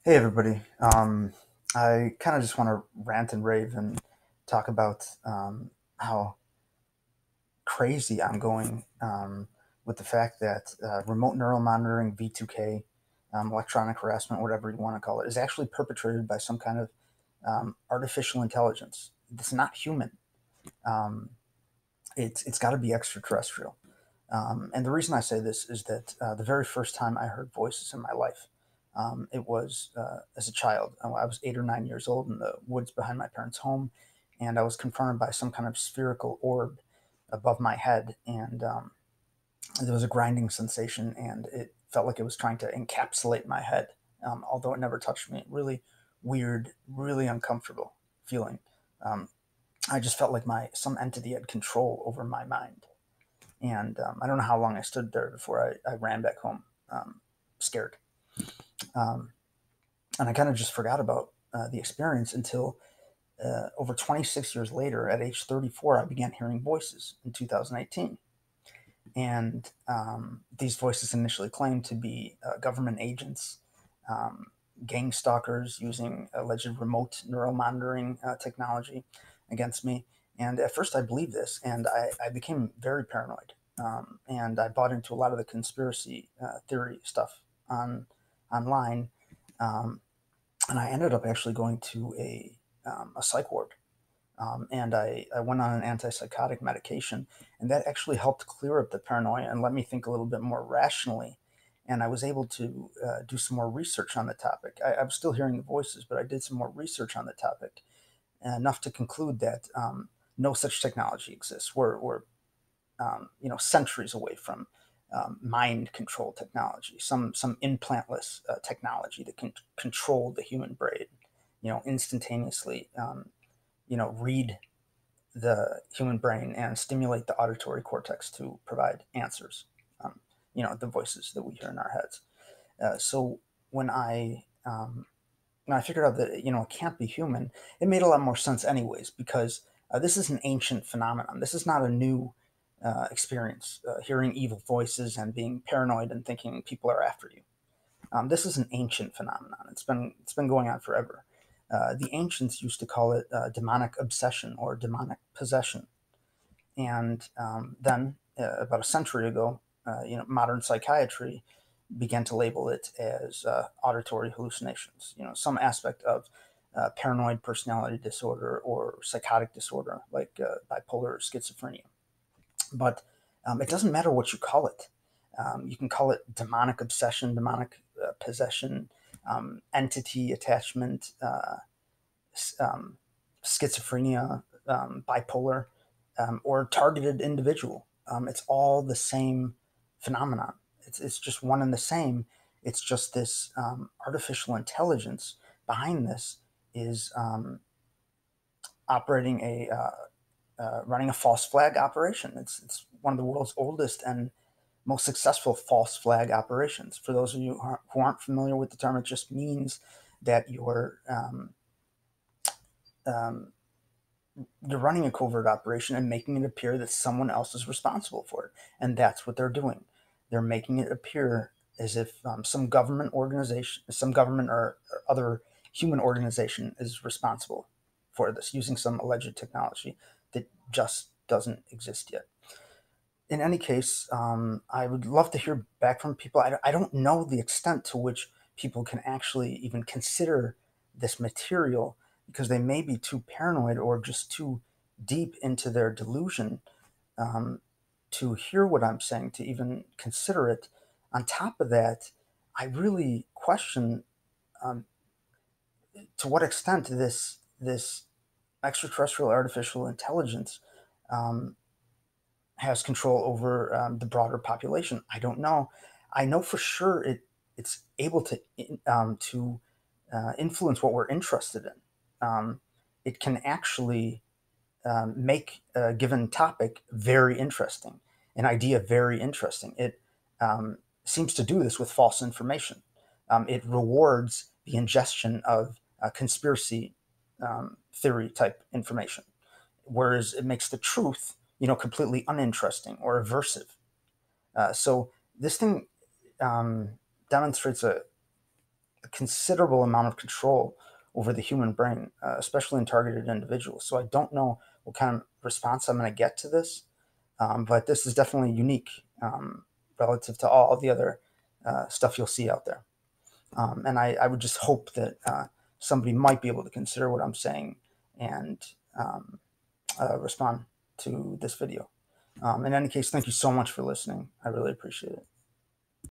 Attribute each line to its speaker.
Speaker 1: Hey everybody. I kind of just want to rant and rave and talk about how crazy I'm going with the fact that remote neural monitoring, V2K, electronic harassment, whatever you want to call it, is actually perpetrated by some kind of artificial intelligence. It's not human. Um, it's got to be extraterrestrial. And the reason I say this is that the very first time I heard voices in my life, it was as a child. I was 8 or 9 years old in the woods behind my parents' home, and I was confronted by some kind of spherical orb above my head, and there was a grinding sensation, and it felt like it was trying to encapsulate my head, although it never touched me. Really weird, really uncomfortable feeling. Um, I just felt like my some entity had control over my mind, and I don't know how long I stood there before I ran back home, scared. Um, and I kind of just forgot about the experience until over 26 years later, at age 34, I began hearing voices in 2018. And these voices initially claimed to be government agents, um, gangstalkers using alleged remote neural monitoring technology against me. And at first, I believed this, and I became very paranoid. And I bought into a lot of the conspiracy theory stuff online. Um, and I ended up actually going to a psych ward, and I went on an antipsychotic medication, and that actually helped clear up the paranoia and let me think a little bit more rationally. And I was able to do some more research on the topic. I was still hearing the voices, but I did some more research on the topic, enough to conclude that no such technology exists. We're centuries away from mind control technology, some implantless technology that can control the human brain, instantaneously, read the human brain and stimulate the auditory cortex to provide answers. Um, the voices that we hear in our heads. So when I figured out that it can't be human, it made a lot more sense, anyways, because this is an ancient phenomenon. This is not a new experience. Hearing evil voices and being paranoid and thinking people are after you. This is an ancient phenomenon. It's been going on forever. The ancients used to call it demonic obsession or demonic possession, and then about a century ago, modern psychiatry began to label it as auditory hallucinations. Some aspect of paranoid personality disorder or psychotic disorder, like bipolar or schizophrenia. But it doesn't matter what you call it. You can call it demonic obsession, demonic possession, entity attachment, um, schizophrenia, bipolar, or targeted individual. It's all the same phenomenon. It's just one and the same. It's just this artificial intelligence behind this is operating running a false flag operation. It's one of the world's oldest and most successful false flag operations. For those of you who aren't familiar with the term, it just means that um, you're running a covert operation and making it appear that someone else is responsible for it, and that's what they're doing. They're making it appear as if some government organization, some government or other human organization is responsible for this, using some alleged technology that just doesn't exist yet. In any case, I would love to hear back from people. I don't know the extent to which people can actually even consider this material, because they may be too paranoid or just too deep into their delusion um, to hear what I'm saying, to even consider it. On top of that, I really question um, to what extent this extraterrestrial artificial intelligence um, has control over the broader population. I don't know. I know for sure it's able to influence what we're interested in. It can actually make a given topic very interesting, an idea very interesting. It seems to do this with false information. It rewards the ingestion of conspiracy theory type information, whereas it makes the truth, completely uninteresting or aversive. So this thing um, demonstrates a considerable amount of control over the human brain, especially in targeted individuals. So I don't know what kind of response I'm going to get to this, but this is definitely unique relative to all the other stuff you'll see out there. And I would just hope that somebody might be able to consider what I'm saying and respond to this video. In any case, thank you so much for listening. I really appreciate it.